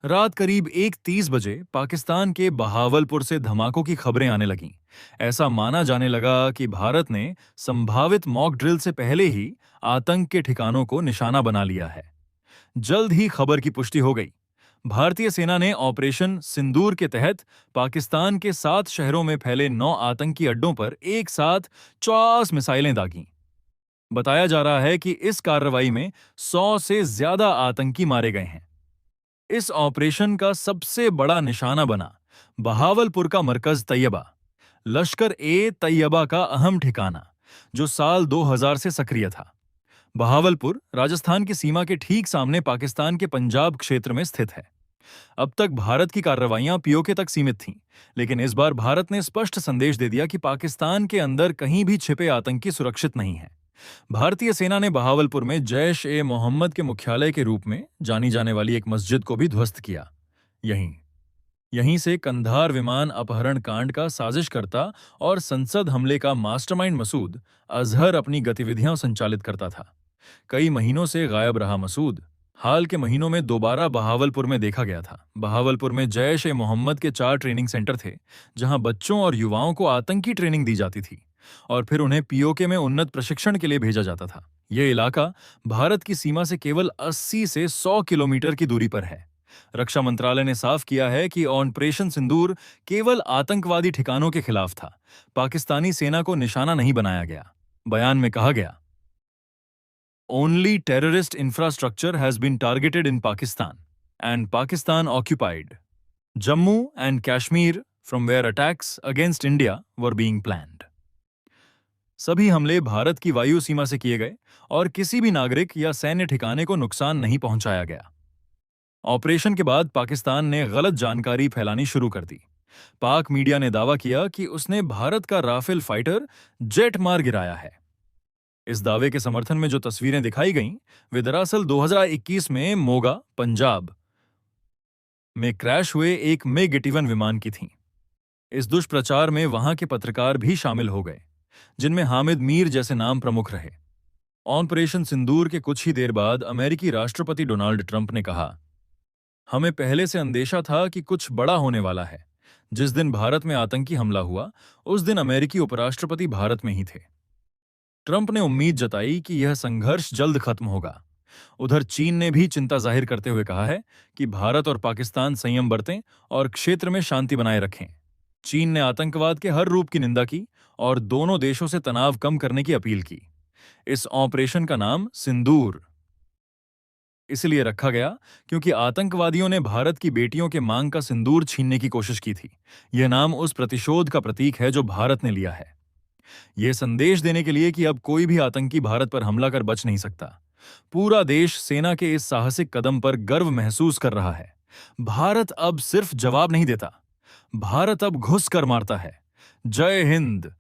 रात करीब 1:30 बजे पाकिस्तान के बहावलपुर से धमाकों की खबरें आने लगीं। ऐसा माना जाने लगा कि भारत ने संभावित मॉक ड्रिल से पहले ही आतंक के ठिकानों को निशाना बना लिया है। जल्द ही खबर की पुष्टि हो गई। भारतीय सेना ने ऑपरेशन सिंदूर के तहत पाकिस्तान के 7 शहरों में फैले 9 आतंकी अड्डों पर एक साथ 50 मिसाइलें दागीं। बताया जा रहा है कि इस कार्रवाई में 100 से ज्यादा आतंकी मारे गए हैं। इस ऑपरेशन का सबसे बड़ा निशाना बना बहावलपुर का मरकज तैयबा, लश्कर ए तैयबा का अहम ठिकाना, जो साल 2000 से सक्रिय था। बहावलपुर राजस्थान की सीमा के ठीक सामने पाकिस्तान के पंजाब क्षेत्र में स्थित है। अब तक भारत की कार्रवाइयां पीओके तक सीमित थीं, लेकिन इस बार भारत ने स्पष्ट संदेश दे दिया कि पाकिस्तान के अंदर कहीं भी छिपे आतंकी सुरक्षित नहीं हैं। भारतीय सेना ने बहावलपुर में जैश ए मोहम्मद के मुख्यालय के रूप में जानी जाने वाली एक मस्जिद को भी ध्वस्त किया। यहीं यहीं से कंधार विमान अपहरण कांड का साजिशकर्ता और संसद हमले का मास्टरमाइंड मसूद अजहर अपनी गतिविधियां संचालित करता था। कई महीनों से गायब रहा मसूद हाल के महीनों में दोबारा बहावलपुर में देखा गया था। बहावलपुर में जैश ए मोहम्मद के 4 ट्रेनिंग सेंटर थे, जहां बच्चों और युवाओं को आतंकी ट्रेनिंग दी जाती थी और फिर उन्हें पीओके में उन्नत प्रशिक्षण के लिए भेजा जाता था। यह इलाका भारत की सीमा से केवल 80 से 100 किलोमीटर की दूरी पर है। रक्षा मंत्रालय ने साफ किया है कि ऑपरेशन सिंदूर केवल आतंकवादी ठिकानों के खिलाफ था, पाकिस्तानी सेना को निशाना नहीं बनाया गया। बयान में कहा गया, Only terrorist infrastructure has been targeted in Pakistan and Pakistan occupied Jammu and Kashmir from where attacks against India were being planned. सभी हमले भारत की वायु सीमा से किए गए और किसी भी नागरिक या सैन्य ठिकाने को नुकसान नहीं पहुंचाया गया। ऑपरेशन के बाद पाकिस्तान ने गलत जानकारी फैलानी शुरू कर दी। पाक मीडिया ने दावा किया कि उसने भारत का राफेल फाइटर जेट मार गिराया है। इस दावे के समर्थन में जो तस्वीरें दिखाई गईं, वे दरअसल 2021 में मोगा, पंजाब में क्रैश हुए एक मिग 81 विमान की थीं। इस दुष्प्रचार में वहां के पत्रकार भी शामिल हो गए, जिनमें हामिद मीर जैसे नाम प्रमुख रहे। ऑपरेशन सिंदूर के कुछ ही देर बाद अमेरिकी राष्ट्रपति डोनाल्ड ट्रंप ने कहा, हमें पहले से अंदेशा था कि कुछ बड़ा होने वाला है। जिस दिन भारत में आतंकी हमला हुआ, उस दिन अमेरिकी उपराष्ट्रपति भारत में ही थे। ट्रंप ने उम्मीद जताई कि यह संघर्ष जल्द खत्म होगा। उधर चीन ने भी चिंता जाहिर करते हुए कहा है कि भारत और पाकिस्तान संयम बरतें और क्षेत्र में शांति बनाए रखें। चीन ने आतंकवाद के हर रूप की निंदा की और दोनों देशों से तनाव कम करने की अपील की। इस ऑपरेशन का नाम सिंदूर इसलिए रखा गया क्योंकि आतंकवादियों ने भारत की बेटियों के मांग का सिंदूर छीनने की कोशिश की थी। यह नाम उस प्रतिशोध का प्रतीक है जो भारत ने लिया है। यह संदेश देने के लिए कि अब कोई भी आतंकी भारत पर हमला कर बच नहीं सकता। पूरा देश सेना के इस साहसिक कदम पर गर्व महसूस कर रहा है। भारत अब सिर्फ जवाब नहीं देता, भारत अब घुस कर मारता है। जय हिंद।